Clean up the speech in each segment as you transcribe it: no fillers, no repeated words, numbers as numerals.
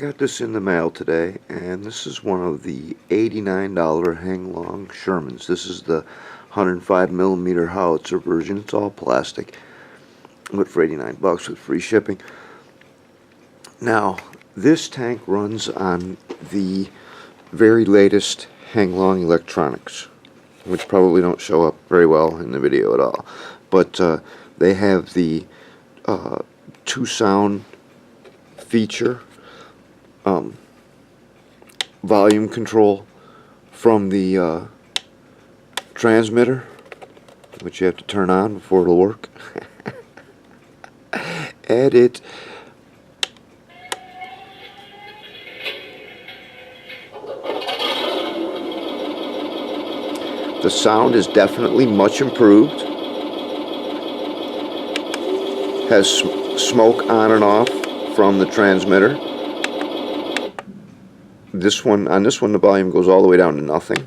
Got this in the mail today, and this is one of the $89 Hanglong Shermans. This is the 105mm howitzer version. It's all plastic. Went for 89 bucks with free shipping. Now, this tank runs on the very latest Hanglong electronics, which probably don't show up very well in the video at all. But they have the 2-sound feature, volume control from the transmitter, which you have to turn on before it'll work. Edit. The sound is definitely much improved. Has smoke on and off from the transmitter. On this one the volume goes all the way down to nothing.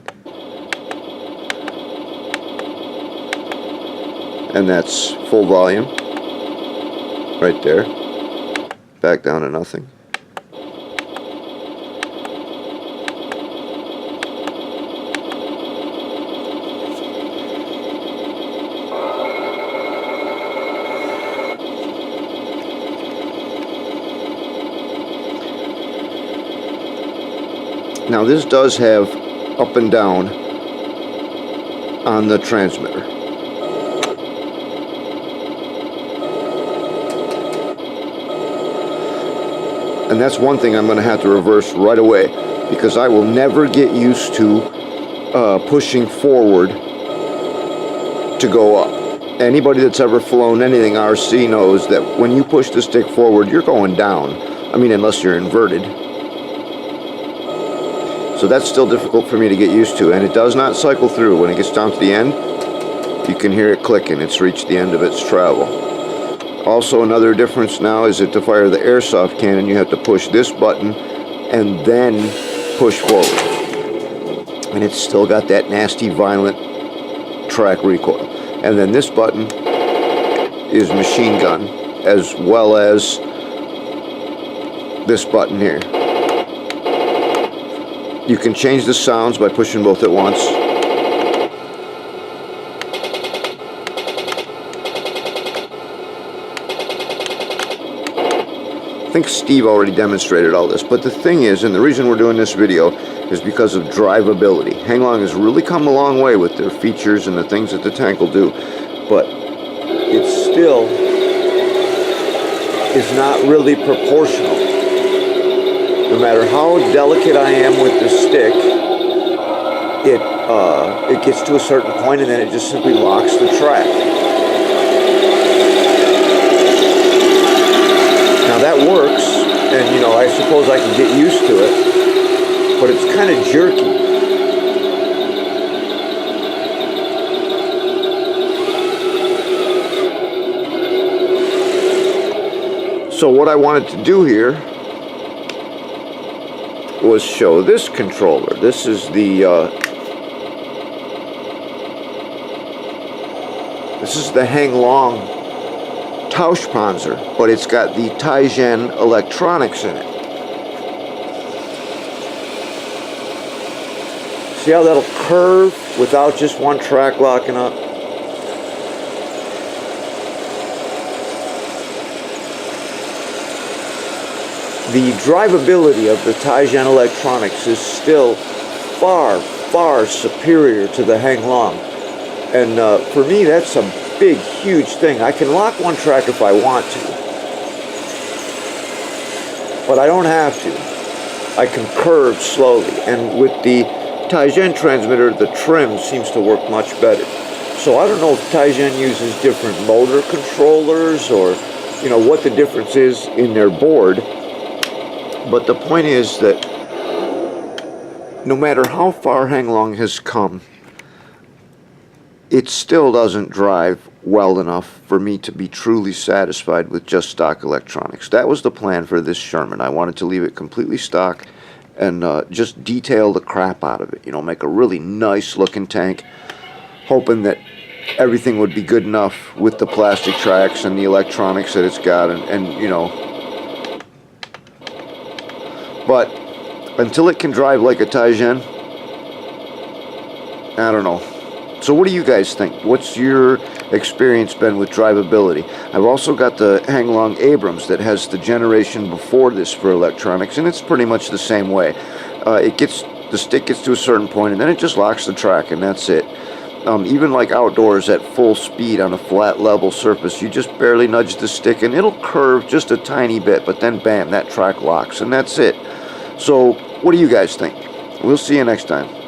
And that's full volume. Right there. Back down to nothing. Now this does have up and down on the transmitter. And that's one thing I'm going to have to reverse right away, because I will never get used to pushing forward to go up. Anybody that's ever flown anything RC knows that when you push the stick forward, you're going down. I mean, unless you're inverted. So that's still difficult for me to get used to, and it does not cycle through. When it gets down to the end, you can hear it clicking. It's reached the end of its travel. Also, another difference now is that to fire the airsoft cannon, you have to push this button and then push forward. And it's still got that nasty, violent track recoil. And then this button is machine gun, as well as this button here. You can change the sounds by pushing both at once. I think Steve already demonstrated all this, but the thing is, and the reason we're doing this video is because of drivability. Hanglong has really come a long way with their features and the things that the tank will do, but it still is not really proportional. No matter how delicate I am with the stick, it gets to a certain point and then it just simply locks the track. Now that works, and I suppose I can get used to it, but it's kind of jerky. So what I wanted to do here was show this controller. This is the Hanglong Tauschpanzer, but it's got the Tiangen electronics in it. See how that'll curve without just one track locking up? The drivability of the Tiangen electronics is still far, far superior to the Hanglong. And for me, that's a big, huge thing. I can lock one track if I want to, but I don't have to. I can curve slowly. And with the Tiangen transmitter, the trim seems to work much better. So I don't know if Tiangen uses different motor controllers or, what the difference is in their board. But the point is that no matter how far Hanglong has come, it still doesn't drive well enough for me to be truly satisfied with just stock electronics. That was the plan for this Sherman. I wanted to leave it completely stock and just detail the crap out of it. Make a really nice looking tank, hoping that everything would be good enough with the plastic tracks and the electronics that it's got, and But until it can drive like a Taigen, I don't know. So what do you guys think? What's your experience been with drivability? I've also got the Hanglong Abrams that has the generation before this for electronics, and it's pretty much the same way. The stick gets to a certain point, and then it just locks the track, and that's it. Even like outdoors at full speed on a flat level surface, you just barely nudge the stick, and it'll curve just a tiny bit, but then bam, that track locks, and that's it. So what do you guys think? We'll see you next time.